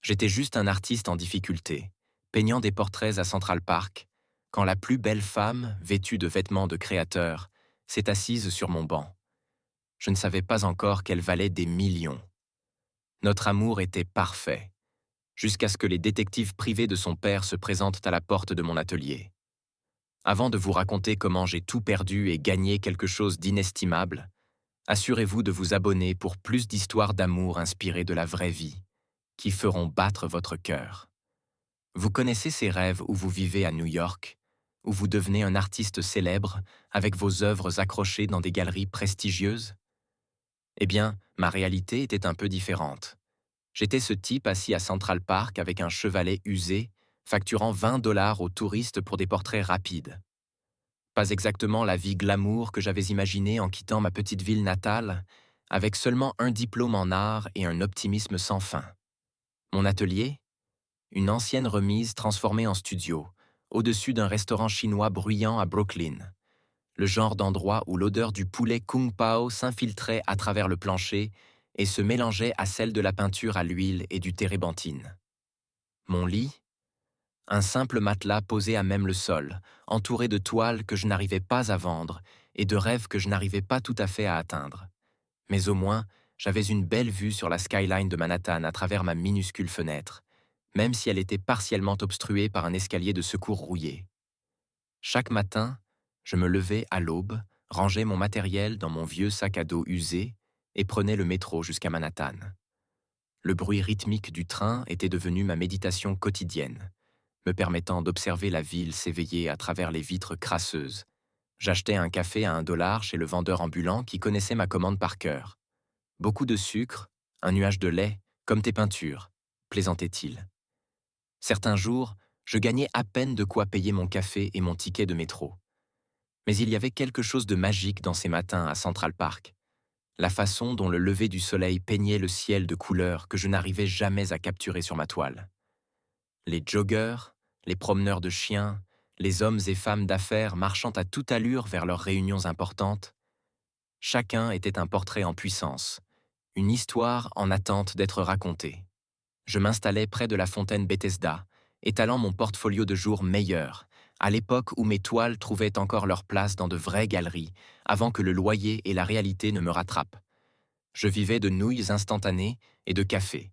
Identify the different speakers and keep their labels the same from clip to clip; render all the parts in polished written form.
Speaker 1: J'étais juste un artiste en difficulté, peignant des portraits à Central Park, quand la plus belle femme, vêtue de vêtements de créateur, s'est assise sur mon banc. Je ne savais pas encore qu'elle valait des millions. Notre amour était parfait, jusqu'à ce que les détectives privés de son père se présentent à la porte de mon atelier. Avant de vous raconter comment j'ai tout perdu et gagné quelque chose d'inestimable, assurez-vous de vous abonner pour plus d'histoires d'amour inspirées de la vraie vie, qui feront battre votre cœur. Vous connaissez ces rêves où vous vivez à New York, où vous devenez un artiste célèbre avec vos œuvres accrochées dans des galeries prestigieuses? Eh bien, ma réalité était un peu différente. J'étais ce type assis à Central Park avec un chevalet usé, facturant 20 $ aux touristes pour des portraits rapides. Pas exactement la vie glamour que j'avais imaginée en quittant ma petite ville natale, avec seulement un diplôme en art et un optimisme sans fin. Mon atelier? Une ancienne remise transformée en studio, au-dessus d'un restaurant chinois bruyant à Brooklyn. Le genre d'endroit où l'odeur du poulet Kung Pao s'infiltrait à travers le plancher et se mélangeait à celle de la peinture à l'huile et du térébenthine. Mon lit? Un simple matelas posé à même le sol, entouré de toiles que je n'arrivais pas à vendre et de rêves que je n'arrivais pas tout à fait à atteindre. Mais au moins, j'avais une belle vue sur la skyline de Manhattan à travers ma minuscule fenêtre, même si elle était partiellement obstruée par un escalier de secours rouillé. Chaque matin, je me levais à l'aube, rangeais mon matériel dans mon vieux sac à dos usé et prenais le métro jusqu'à Manhattan. Le bruit rythmique du train était devenu ma méditation quotidienne, me permettant d'observer la ville s'éveiller à travers les vitres crasseuses. J'achetais un café à 1 $ chez le vendeur ambulant qui connaissait ma commande par cœur. Beaucoup de sucre, un nuage de lait, comme tes peintures, plaisantait-il. Certains jours, je gagnais à peine de quoi payer mon café et mon ticket de métro. Mais il y avait quelque chose de magique dans ces matins à Central Park. La façon dont le lever du soleil peignait le ciel de couleurs que je n'arrivais jamais à capturer sur ma toile. Les joggeurs, les promeneurs de chiens, les hommes et femmes d'affaires marchant à toute allure vers leurs réunions importantes, chacun était un portrait en puissance, une histoire en attente d'être racontée. Je m'installais près de la fontaine Bethesda, étalant mon portfolio de jours meilleur, à l'époque où mes toiles trouvaient encore leur place dans de vraies galeries, avant que le loyer et la réalité ne me rattrapent. Je vivais de nouilles instantanées et de café.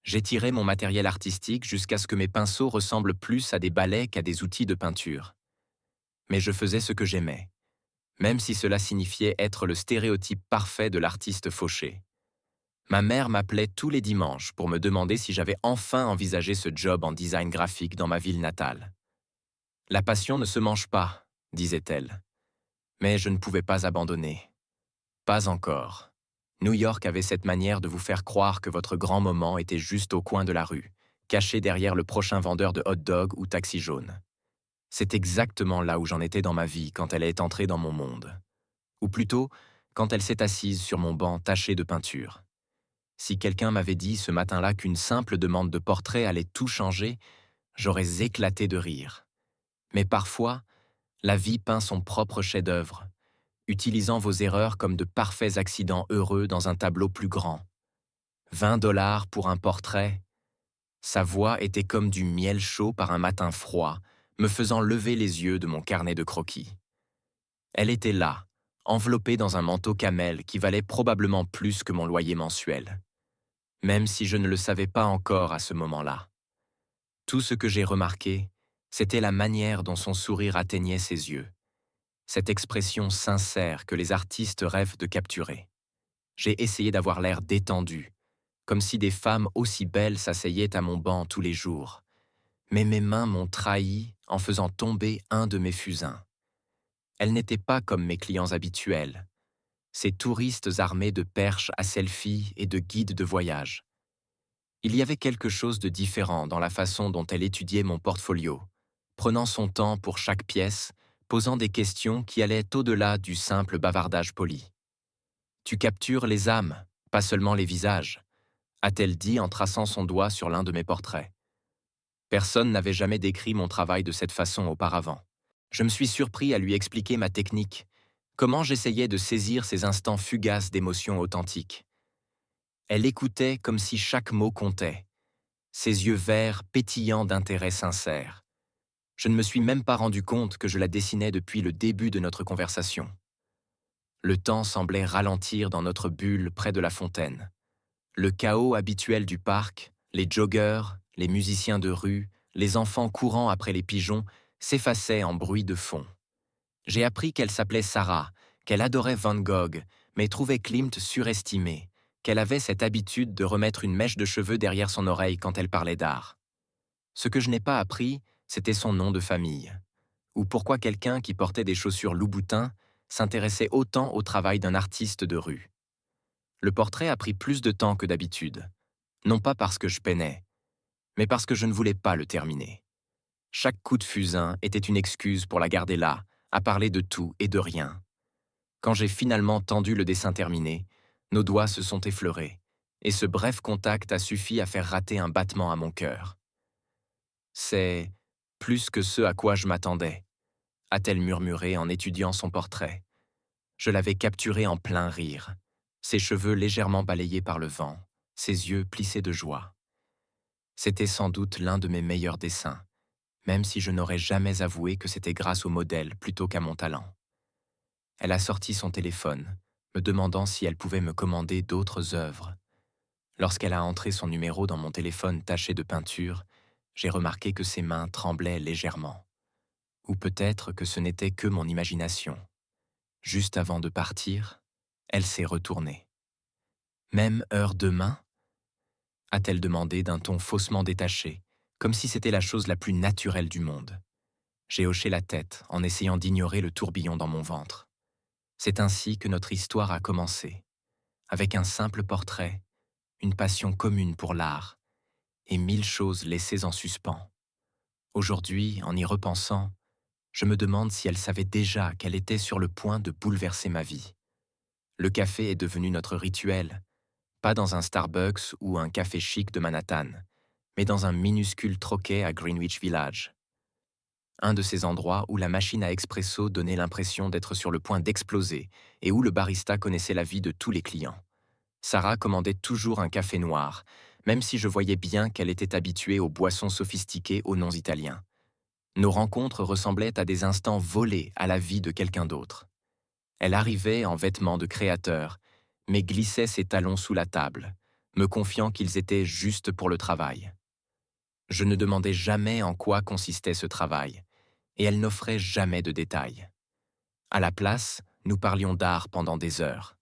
Speaker 1: J'étirais mon matériel artistique jusqu'à ce que mes pinceaux ressemblent plus à des balais qu'à des outils de peinture. Mais je faisais ce que j'aimais, même si cela signifiait être le stéréotype parfait de l'artiste fauché. Ma mère m'appelait tous les dimanches pour me demander si j'avais enfin envisagé ce job en design graphique dans ma ville natale. La passion ne se mange pas, disait-elle. Mais je ne pouvais pas abandonner. Pas encore. New York avait cette manière de vous faire croire que votre grand moment était juste au coin de la rue, caché derrière le prochain vendeur de hot-dog ou taxi jaune. C'est exactement là où j'en étais dans ma vie quand elle est entrée dans mon monde. Ou plutôt, quand elle s'est assise sur mon banc taché de peinture. Si quelqu'un m'avait dit ce matin-là qu'une simple demande de portrait allait tout changer, j'aurais éclaté de rire. Mais parfois, la vie peint son propre chef-d'œuvre, utilisant vos erreurs comme de parfaits accidents heureux dans un tableau plus grand. 20 $ pour un portrait. Sa voix était comme du miel chaud par un matin froid, me faisant lever les yeux de mon carnet de croquis. Elle était là, enveloppée dans un manteau camel qui valait probablement plus que mon loyer mensuel. Même si je ne le savais pas encore à ce moment-là. Tout ce que j'ai remarqué, c'était la manière dont son sourire atteignait ses yeux. Cette expression sincère que les artistes rêvent de capturer. J'ai essayé d'avoir l'air détendu, comme si des femmes aussi belles s'asseyaient à mon banc tous les jours. Mais mes mains m'ont trahi en faisant tomber un de mes fusains. Elles n'étaient pas comme mes clients habituels, ces touristes armés de perches à selfie et de guides de voyage. Il y avait quelque chose de différent dans la façon dont elle étudiait mon portfolio, prenant son temps pour chaque pièce, posant des questions qui allaient au-delà du simple bavardage poli. Tu captures les âmes, pas seulement les visages, a-t-elle dit en traçant son doigt sur l'un de mes portraits. Personne n'avait jamais décrit mon travail de cette façon auparavant. Je me suis surpris à lui expliquer ma technique, comment j'essayais de saisir ces instants fugaces d'émotions authentiques. Elle écoutait comme si chaque mot comptait. ses yeux verts pétillants d'intérêt sincère. Je ne me suis même pas rendu compte que je la dessinais depuis le début de notre conversation. Le temps semblait ralentir dans notre bulle près de la fontaine. Le chaos habituel du parc, les joggeurs, les musiciens de rue, les enfants courant après les pigeons, s'effaçaient en bruit de fond. J'ai appris qu'elle s'appelait Sarah, qu'elle adorait Van Gogh, mais trouvait Klimt surestimé, qu'elle avait cette habitude de remettre une mèche de cheveux derrière son oreille quand elle parlait d'art. Ce que je n'ai pas appris, c'était son nom de famille, ou pourquoi quelqu'un qui portait des chaussures Louboutin s'intéressait autant au travail d'un artiste de rue. Le portrait a pris plus de temps que d'habitude, non pas parce que je peinais, mais parce que je ne voulais pas le terminer. Chaque coup de fusain était une excuse pour la garder là, à parler de tout et de rien. Quand j'ai finalement tendu le dessin terminé, nos doigts se sont effleurés, et ce bref contact a suffi à faire rater un battement à mon cœur. C'est plus que ce à quoi je m'attendais, a-t-elle murmuré en étudiant son portrait. Je l'avais capturé en plein rire, ses cheveux légèrement balayés par le vent, ses yeux plissés de joie. C'était sans doute l'un de mes meilleurs dessins, même si je n'aurais jamais avoué que c'était grâce au modèle plutôt qu'à mon talent. Elle a sorti son téléphone, me demandant si elle pouvait me commander d'autres œuvres. Lorsqu'elle a entré son numéro dans mon téléphone taché de peinture, j'ai remarqué que ses mains tremblaient légèrement. Ou peut-être que ce n'était que mon imagination. Juste avant de partir, elle s'est retournée. « Même heure demain ?» a-t-elle demandé d'un ton faussement détaché, comme si c'était la chose la plus naturelle du monde. J'ai hoché la tête en essayant d'ignorer le tourbillon dans mon ventre. C'est ainsi que notre histoire a commencé, avec un simple portrait, une passion commune pour l'art, et 1000 choses laissées en suspens. Aujourd'hui, en y repensant, je me demande si elle savait déjà qu'elle était sur le point de bouleverser ma vie. Le café est devenu notre rituel, pas dans un Starbucks ou un café chic de Manhattan, mais dans un minuscule troquet à Greenwich Village. Un de ces endroits où la machine à expresso donnait l'impression d'être sur le point d'exploser et où le barista connaissait la vie de tous les clients. Sarah commandait toujours un café noir, même si je voyais bien qu'elle était habituée aux boissons sophistiquées aux noms italiens. Nos rencontres ressemblaient à des instants volés à la vie de quelqu'un d'autre. Elle arrivait en vêtements de créateur, mais glissait ses talons sous la table, me confiant qu'ils étaient juste pour le travail. Je ne demandais jamais en quoi consistait ce travail, et elle n'offrait jamais de détails. À la place, nous parlions d'art pendant des heures.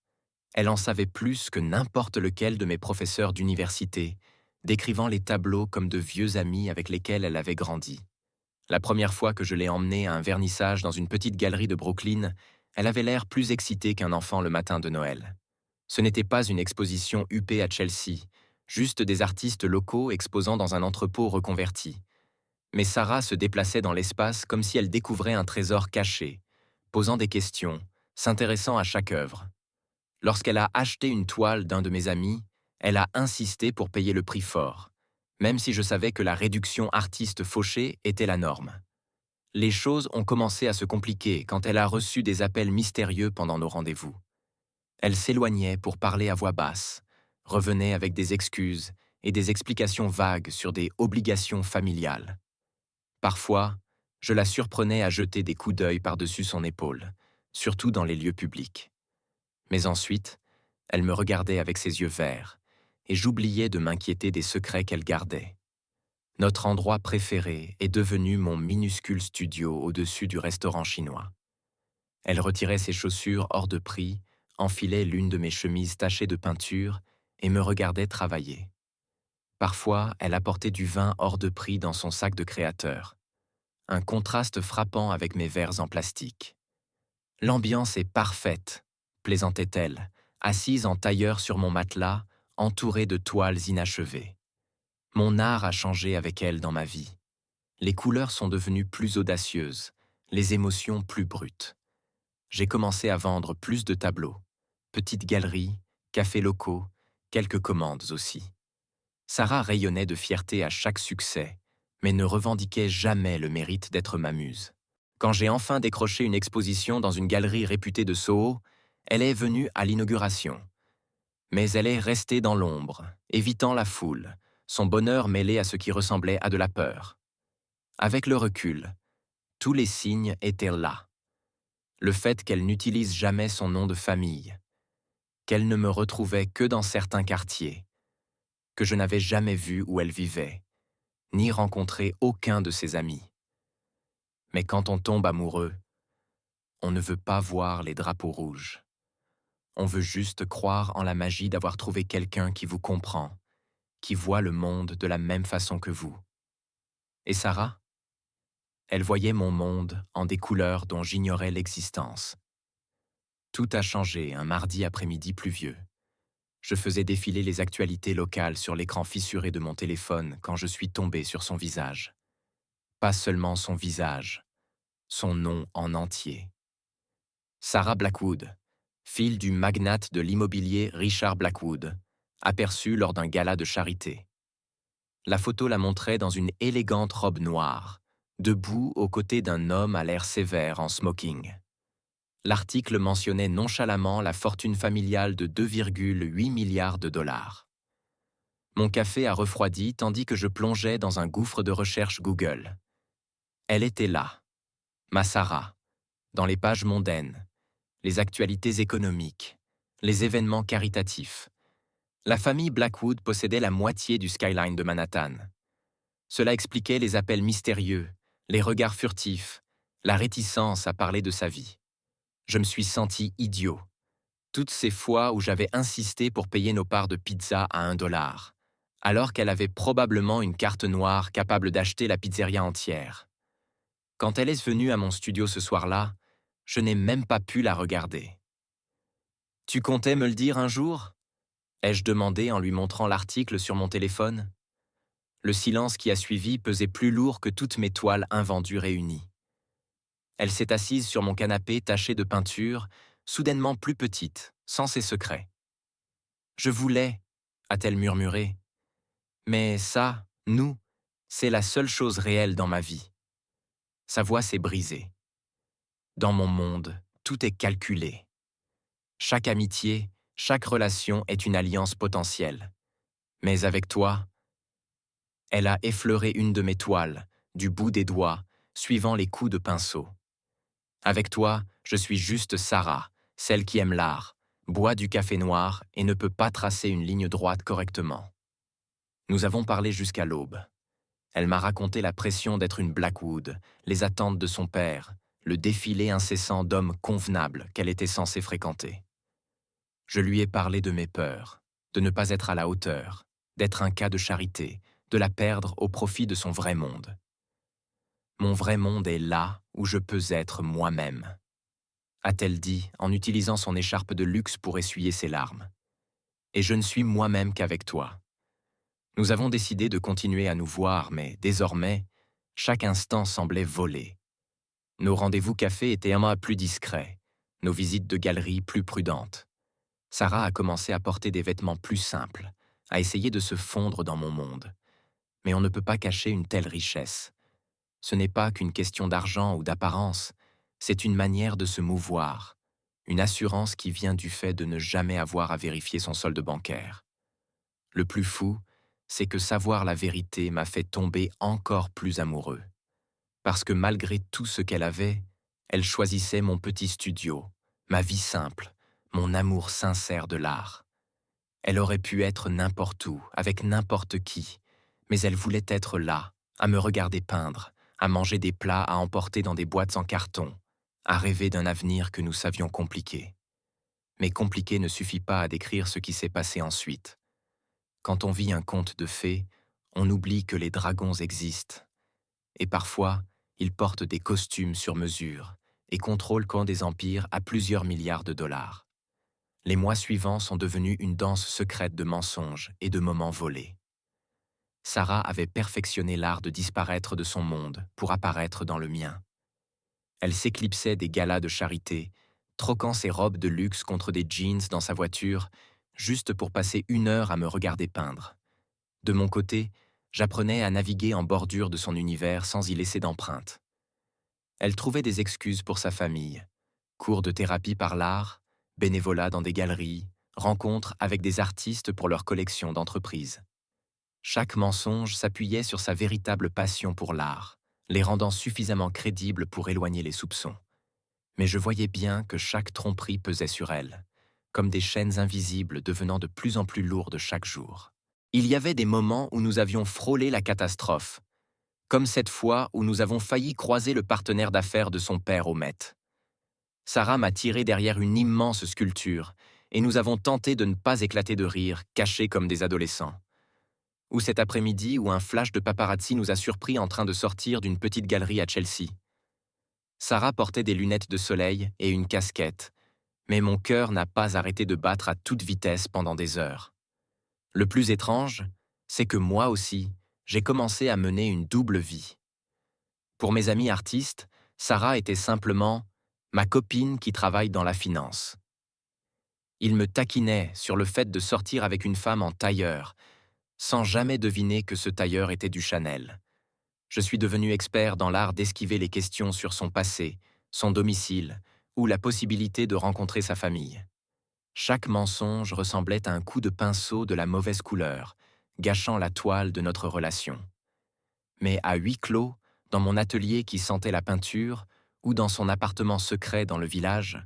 Speaker 1: Elle en savait plus que n'importe lequel de mes professeurs d'université, décrivant les tableaux comme de vieux amis avec lesquels elle avait grandi. La première fois que je l'ai emmenée à un vernissage dans une petite galerie de Brooklyn, elle avait l'air plus excitée qu'un enfant le matin de Noël. Ce n'était pas une exposition huppée à Chelsea, juste des artistes locaux exposant dans un entrepôt reconverti. Mais Sarah se déplaçait dans l'espace comme si elle découvrait un trésor caché, posant des questions, s'intéressant à chaque œuvre. Lorsqu'elle a acheté une toile d'un de mes amis, elle a insisté pour payer le prix fort, même si je savais que la réduction artiste fauchée était la norme. Les choses ont commencé à se compliquer quand elle a reçu des appels mystérieux pendant nos rendez-vous. Elle s'éloignait pour parler à voix basse, revenait avec des excuses et des explications vagues sur des obligations familiales. Parfois, je la surprenais à jeter des coups d'œil par-dessus son épaule, surtout dans les lieux publics. Mais ensuite, elle me regardait avec ses yeux verts, et j'oubliais de m'inquiéter des secrets qu'elle gardait. Notre endroit préféré est devenu mon minuscule studio au-dessus du restaurant chinois. Elle retirait ses chaussures hors de prix, enfilait l'une de mes chemises tachées de peinture et me regardait travailler. Parfois, elle apportait du vin hors de prix dans son sac de créateur. Un contraste frappant avec mes verres en plastique. L'ambiance est parfaite, plaisantait-elle, assise en tailleur sur mon matelas, entourée de toiles inachevées. Mon art a changé avec elle dans ma vie. Les couleurs sont devenues plus audacieuses, les émotions plus brutes. J'ai commencé à vendre plus de tableaux, petites galeries, cafés locaux, quelques commandes aussi. Sarah rayonnait de fierté à chaque succès, mais ne revendiquait jamais le mérite d'être ma muse. Quand j'ai enfin décroché une exposition dans une galerie réputée de Soho, elle est venue à l'inauguration. Mais elle est restée dans l'ombre, évitant la foule, son bonheur mêlé à ce qui ressemblait à de la peur. Avec le recul, tous les signes étaient là. Le fait qu'elle n'utilise jamais son nom de famille, qu'elle ne me retrouvait que dans certains quartiers, que je n'avais jamais vu où elle vivait, ni rencontré aucun de ses amis. Mais quand on tombe amoureux, on ne veut pas voir les drapeaux rouges. On veut juste croire en la magie d'avoir trouvé quelqu'un qui vous comprend, qui voit le monde de la même façon que vous. Et Sarah? Elle voyait mon monde en des couleurs dont j'ignorais l'existence. Tout a changé un mardi après-midi pluvieux. Je faisais défiler les actualités locales sur l'écran fissuré de mon téléphone quand je suis tombé sur son visage. Pas seulement son visage, son nom en entier. Sarah Blackwood, fille du magnate de l'immobilier Richard Blackwood, aperçue lors d'un gala de charité. La photo la montrait dans une élégante robe noire, debout aux côtés d'un homme à l'air sévère en smoking. L'article mentionnait nonchalamment la fortune familiale de 2,8 milliards de dollars. Mon café a refroidi tandis que je plongeais dans un gouffre de recherche Google. Elle était là, ma Sarah, dans les pages mondaines, les actualités économiques, les événements caritatifs. La famille Blackwood possédait la moitié du skyline de Manhattan. Cela expliquait les appels mystérieux, les regards furtifs, la réticence à parler de sa vie. Je me suis senti idiot. Toutes ces fois où j'avais insisté pour payer nos parts de pizza à $1, alors qu'elle avait probablement une carte noire capable d'acheter la pizzeria entière. Quand elle est venue à mon studio ce soir-là, je n'ai même pas pu la regarder. « Tu comptais me le dire un jour ?» ai-je demandé en lui montrant l'article sur mon téléphone. Le silence qui a suivi pesait plus lourd que toutes mes toiles invendues réunies. Elle s'est assise sur mon canapé taché de peinture, soudainement plus petite, sans ses secrets. « Je voulais, a-t-elle murmuré. Mais ça, nous, c'est la seule chose réelle dans ma vie. Sa voix s'est brisée. Dans mon monde, tout est calculé. Chaque amitié, chaque relation est une alliance potentielle. Mais avec toi, elle a effleuré une de mes toiles, du bout des doigts, suivant les coups de pinceau. Avec toi, je suis juste Sarah, celle qui aime l'art, boit du café noir et ne peut pas tracer une ligne droite correctement. Nous avons parlé jusqu'à l'aube. Elle m'a raconté la pression d'être une Blackwood, les attentes de son père, le défilé incessant d'hommes convenables qu'elle était censée fréquenter. Je lui ai parlé de mes peurs, de ne pas être à la hauteur, d'être un cas de charité, de la perdre au profit de son vrai monde. Mon vrai monde est là où je peux être moi-même, a-t-elle dit en utilisant son écharpe de luxe pour essuyer ses larmes. Et je ne suis moi-même qu'avec toi. Nous avons décidé de continuer à nous voir, mais désormais, chaque instant semblait voler. Nos rendez-vous café étaient un peu plus discrets, nos visites de galeries plus prudentes. Sarah a commencé à porter des vêtements plus simples, à essayer de se fondre dans mon monde. Mais on ne peut pas cacher une telle richesse. Ce n'est pas qu'une question d'argent ou d'apparence, c'est une manière de se mouvoir, une assurance qui vient du fait de ne jamais avoir à vérifier son solde bancaire. Le plus fou, c'est que savoir la vérité m'a fait tomber encore plus amoureux. Parce que malgré tout ce qu'elle avait, elle choisissait mon petit studio, ma vie simple, mon amour sincère de l'art. Elle aurait pu être n'importe où, avec n'importe qui, mais elle voulait être là, à me regarder peindre, à manger des plats à emporter dans des boîtes en carton, à rêver d'un avenir que nous savions compliqué. Mais compliqué ne suffit pas à décrire ce qui s'est passé ensuite. Quand on vit un conte de fées, on oublie que les dragons existent. Et parfois, ils portent des costumes sur mesure et contrôlent quand des empires à plusieurs milliards de dollars. Les mois suivants sont devenus une danse secrète de mensonges et de moments volés. Sarah avait perfectionné l'art de disparaître de son monde pour apparaître dans le mien. Elle s'éclipsait des galas de charité, troquant ses robes de luxe contre des jeans dans sa voiture, juste pour passer 1 heure à me regarder peindre. De mon côté, j'apprenais à naviguer en bordure de son univers sans y laisser d'empreinte. Elle trouvait des excuses pour sa famille, cours de thérapie par l'art, bénévolat dans des galeries, rencontres avec des artistes pour leur collection d'entreprises. Chaque mensonge s'appuyait sur sa véritable passion pour l'art, les rendant suffisamment crédibles pour éloigner les soupçons. Mais je voyais bien que chaque tromperie pesait sur elle, comme des chaînes invisibles devenant de plus en plus lourdes chaque jour. Il y avait des moments où nous avions frôlé la catastrophe, comme cette fois où nous avons failli croiser le partenaire d'affaires de son père au Met. Sarah m'a tiré derrière une immense sculpture, et nous avons tenté de ne pas éclater de rire, cachés comme des adolescents. Ou cet après-midi où un flash de paparazzi nous a surpris en train de sortir d'une petite galerie à Chelsea. Sarah portait des lunettes de soleil et une casquette, mais mon cœur n'a pas arrêté de battre à toute vitesse pendant des heures. Le plus étrange, c'est que moi aussi, j'ai commencé à mener une double vie. Pour mes amis artistes, Sarah était simplement ma copine qui travaille dans la finance. Ils me taquinaient sur le fait de sortir avec une femme en tailleur, sans jamais deviner que ce tailleur était du Chanel. Je suis devenu expert dans l'art d'esquiver les questions sur son passé, son domicile, ou la possibilité de rencontrer sa famille. Chaque mensonge ressemblait à un coup de pinceau de la mauvaise couleur, gâchant la toile de notre relation. Mais à huis clos, dans mon atelier qui sentait la peinture, ou dans son appartement secret dans le village,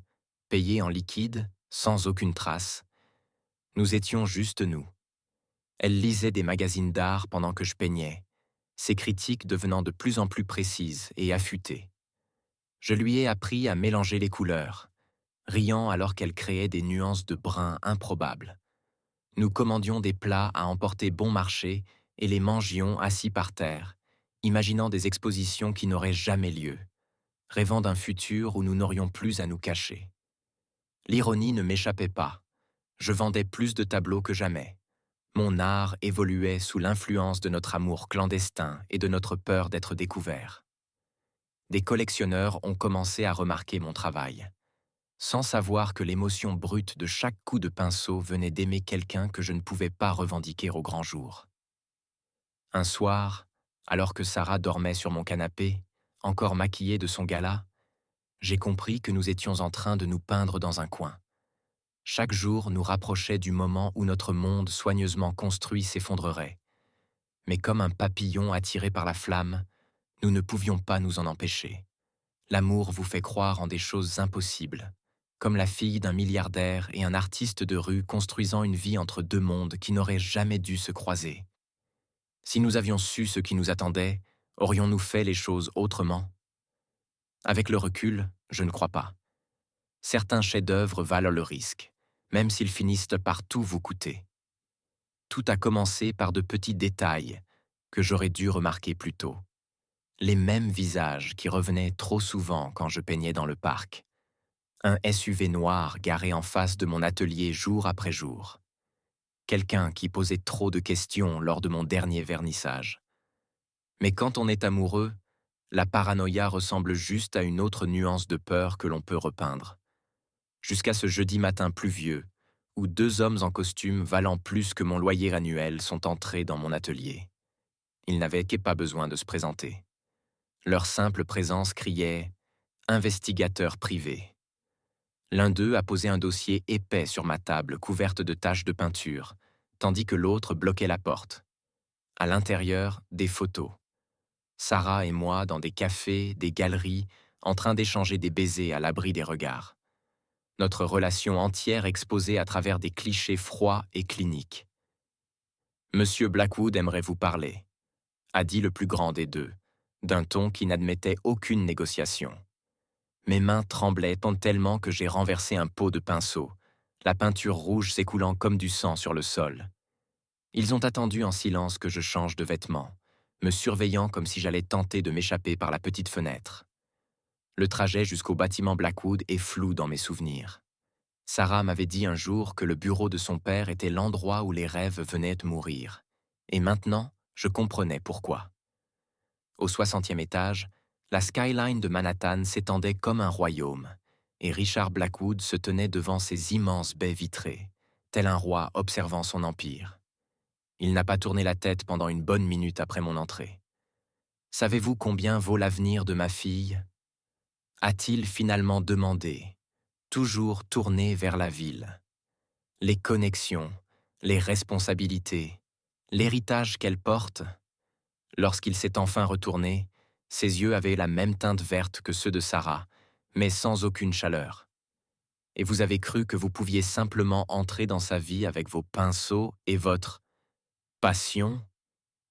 Speaker 1: payé en liquide, sans aucune trace, nous étions juste nous. Elle lisait des magazines d'art pendant que je peignais, ses critiques devenant de plus en plus précises et affûtées. Je lui ai appris à mélanger les couleurs, riant alors qu'elle créait des nuances de brun improbables. Nous commandions des plats à emporter bon marché et les mangions assis par terre, imaginant des expositions qui n'auraient jamais lieu, rêvant d'un futur où nous n'aurions plus à nous cacher. L'ironie ne m'échappait pas. Je vendais plus de tableaux que jamais. Mon art évoluait sous l'influence de notre amour clandestin et de notre peur d'être découvert. Des collectionneurs ont commencé à remarquer mon travail, sans savoir que l'émotion brute de chaque coup de pinceau venait d'aimer quelqu'un que je ne pouvais pas revendiquer au grand jour. Un soir, alors que Sarah dormait sur mon canapé, encore maquillée de son gala, j'ai compris que nous étions en train de nous peindre dans un coin. Chaque jour nous rapprochait du moment où notre monde soigneusement construit s'effondrerait. Mais comme un papillon attiré par la flamme, nous ne pouvions pas nous en empêcher. L'amour vous fait croire en des choses impossibles, comme la fille d'un milliardaire et un artiste de rue construisant une vie entre deux mondes qui n'auraient jamais dû se croiser. Si nous avions su ce qui nous attendait, aurions-nous fait les choses autrement? Avec le recul, je ne crois pas. Certains chefs-d'œuvre valent le risque, même s'ils finissent par tout vous coûter. Tout a commencé par de petits détails que j'aurais dû remarquer plus tôt. Les mêmes visages qui revenaient trop souvent quand je peignais dans le parc. Un SUV noir garé en face de mon atelier jour après jour. Quelqu'un qui posait trop de questions lors de mon dernier vernissage. Mais quand on est amoureux, la paranoïa ressemble juste à une autre nuance de peur que l'on peut repeindre. Jusqu'à ce jeudi matin pluvieux, où deux hommes en costume valant plus que mon loyer annuel sont entrés dans mon atelier. Ils n'avaient pas besoin de se présenter. Leur simple présence criait « investigateur privé ». L'un d'eux a posé un dossier épais sur ma table couverte de taches de peinture, tandis que l'autre bloquait la porte. À l'intérieur, des photos. Sarah et moi dans des cafés, des galeries, en train d'échanger des baisers à l'abri des regards. Notre relation entière exposée à travers des clichés froids et cliniques. « Monsieur Blackwood aimerait vous parler », a dit le plus grand des deux, d'un ton qui n'admettait aucune négociation. Mes mains tremblaient tant tellement que j'ai renversé un pot de pinceau, la peinture rouge s'écoulant comme du sang sur le sol. Ils ont attendu en silence que je change de vêtements, me surveillant comme si j'allais tenter de m'échapper par la petite fenêtre. Le trajet jusqu'au bâtiment Blackwood est flou dans mes souvenirs. Sarah m'avait dit un jour que le bureau de son père était l'endroit où les rêves venaient de mourir. Et maintenant, je comprenais pourquoi. Au 60e étage, la skyline de Manhattan s'étendait comme un royaume, et Richard Blackwood se tenait devant ses immenses baies vitrées, tel un roi observant son empire. Il n'a pas tourné la tête pendant une bonne minute après mon entrée. « Savez-vous combien vaut l'avenir de ma fille » a-t-il finalement demandé, toujours tourné vers la ville. Les connexions, les responsabilités, L'héritage qu'elle porte, lorsqu'il s'est enfin retourné, ses yeux avaient la même teinte verte que ceux de Sarah, mais sans aucune chaleur. Et vous avez cru que vous pouviez simplement entrer dans sa vie avec vos pinceaux et votre passion.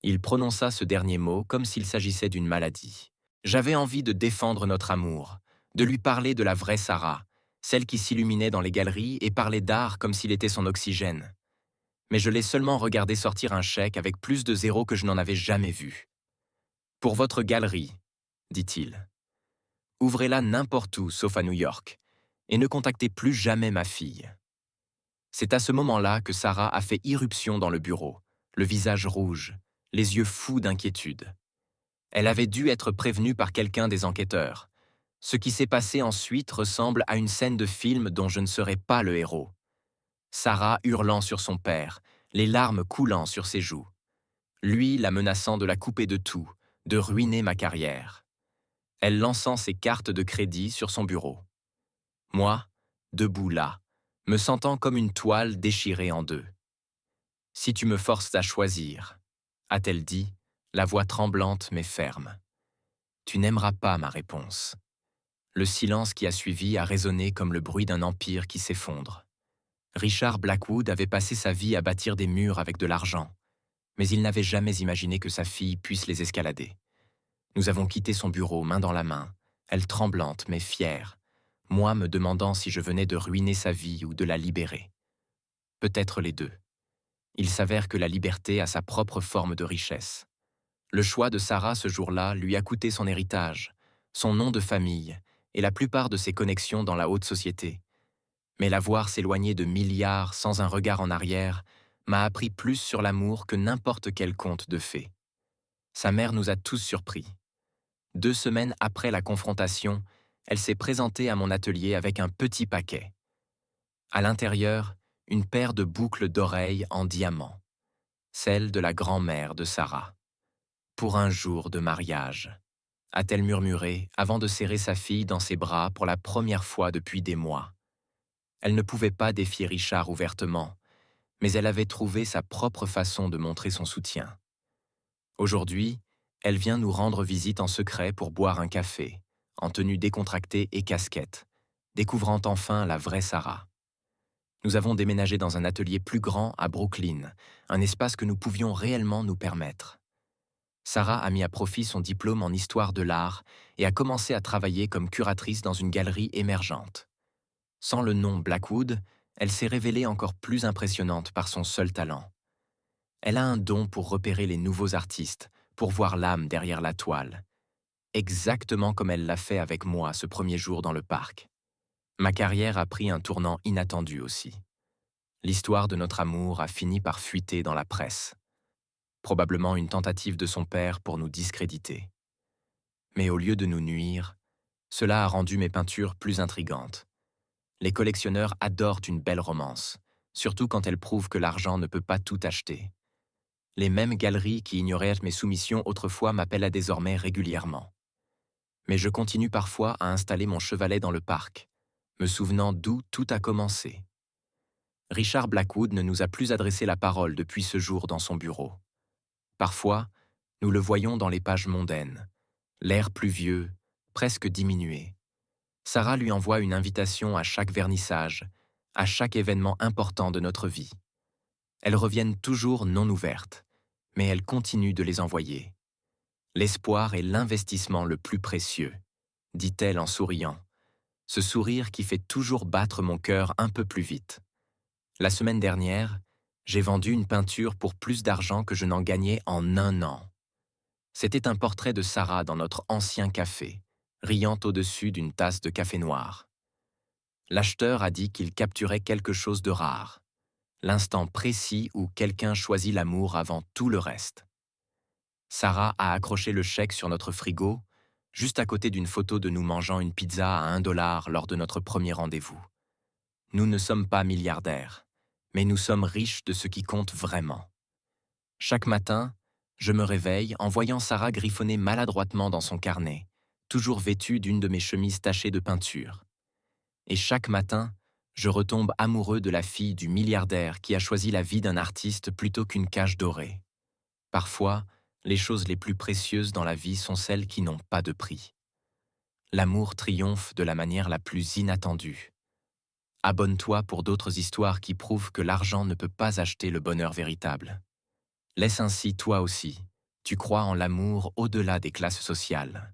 Speaker 1: Il prononça ce dernier mot comme s'il s'agissait d'une maladie. J'avais envie de défendre notre amour, de lui parler de la vraie Sarah, celle qui s'illuminait dans les galeries et parlait d'art comme s'il était son oxygène. Mais je l'ai seulement regardé sortir un chèque avec plus de zéros que je n'en avais jamais vu. Pour votre galerie, dit-il. Ouvrez-la n'importe où sauf à New York, et ne contactez plus jamais ma fille. C'est à ce moment-là que Sarah a fait irruption dans le bureau, le visage rouge, les yeux fous d'inquiétude. Elle avait dû être prévenue par quelqu'un des enquêteurs. Ce qui s'est passé ensuite ressemble à une scène de film dont je ne serai pas le héros. Sarah hurlant sur son père, les larmes coulant sur ses joues. Lui la menaçant de la couper de tout, de ruiner ma carrière. Elle lançant ses cartes de crédit sur son bureau. Moi, debout là, me sentant comme une toile déchirée en deux. « Si tu me forces à choisir, a-t-elle dit, la voix tremblante mais ferme. Tu n'aimeras pas ma réponse. Le silence qui a suivi a résonné comme le bruit d'un empire qui s'effondre. Richard Blackwood avait passé sa vie à bâtir des murs avec de l'argent, mais il n'avait jamais imaginé que sa fille puisse les escalader. Nous avons quitté son bureau main dans la main, elle tremblante mais fière, moi me demandant si je venais de ruiner sa vie ou de la libérer. Peut-être les deux. Il s'avère que la liberté a sa propre forme de richesse. Le choix de Sarah ce jour-là lui a coûté son héritage, son nom de famille et la plupart de ses connexions dans la haute société. Mais la voir s'éloigner de milliards sans un regard en arrière m'a appris plus sur l'amour que n'importe quel conte de fées. Sa mère nous a tous surpris. 2 semaines après la confrontation, elle s'est présentée à mon atelier avec un petit paquet. À l'intérieur, une paire de boucles d'oreilles en diamant, celle de la grand-mère de Sarah. Pour un jour de mariage, a-t-elle murmuré avant de serrer sa fille dans ses bras pour la première fois depuis des mois. Elle ne pouvait pas défier Richard ouvertement, mais elle avait trouvé sa propre façon de montrer son soutien. Aujourd'hui, elle vient nous rendre visite en secret pour boire un café, en tenue décontractée et casquette, découvrant enfin la vraie Sarah. Nous avons déménagé dans un atelier plus grand à Brooklyn, un espace que nous pouvions réellement nous permettre. Sarah a mis à profit son diplôme en histoire de l'art et a commencé à travailler comme curatrice dans une galerie émergente. Sans le nom Blackwood, elle s'est révélée encore plus impressionnante par son seul talent. Elle a un don pour repérer les nouveaux artistes, pour voir l'âme derrière la toile. Exactement comme elle l'a fait avec moi ce premier jour dans le parc. Ma carrière a pris un tournant inattendu aussi. L'histoire de notre amour a fini par fuiter dans la presse. Probablement une tentative de son père pour nous discréditer. Mais au lieu de nous nuire, cela a rendu mes peintures plus intrigantes. Les collectionneurs adorent une belle romance, surtout quand elle prouve que l'argent ne peut pas tout acheter. Les mêmes galeries qui ignoraient mes soumissions autrefois m'appellent désormais régulièrement. Mais je continue parfois à installer mon chevalet dans le parc, me souvenant d'où tout a commencé. Richard Blackwood ne nous a plus adressé la parole depuis ce jour dans son bureau. Parfois, nous le voyons dans les pages mondaines, l'air pluvieux, presque diminué. Sarah lui envoie une invitation à chaque vernissage, à chaque événement important de notre vie. Elles reviennent toujours non ouvertes, mais elle continue de les envoyer. L'espoir est l'investissement le plus précieux, dit-elle en souriant, ce sourire qui fait toujours battre mon cœur un peu plus vite. La semaine dernière, j'ai vendu une peinture pour plus d'argent que je n'en gagnais en 1 an. C'était un portrait de Sarah dans notre ancien café, riant au-dessus d'une tasse de café noir. L'acheteur a dit qu'il capturait quelque chose de rare, l'instant précis où quelqu'un choisit l'amour avant tout le reste. Sarah a accroché le chèque sur notre frigo, juste à côté d'une photo de nous mangeant une pizza à $1 lors de notre premier rendez-vous. Nous ne sommes pas milliardaires, mais nous sommes riches de ce qui compte vraiment. Chaque matin, je me réveille en voyant Sarah griffonner maladroitement dans son carnet, toujours vêtue d'une de mes chemises tachées de peinture. Et chaque matin, je retombe amoureux de la fille du milliardaire qui a choisi la vie d'un artiste plutôt qu'une cage dorée. Parfois, les choses les plus précieuses dans la vie sont celles qui n'ont pas de prix. L'amour triomphe de la manière la plus inattendue. Abonne-toi pour d'autres histoires qui prouvent que l'argent ne peut pas acheter le bonheur véritable. Laisse ainsi toi aussi. Tu crois en l'amour au-delà des classes sociales.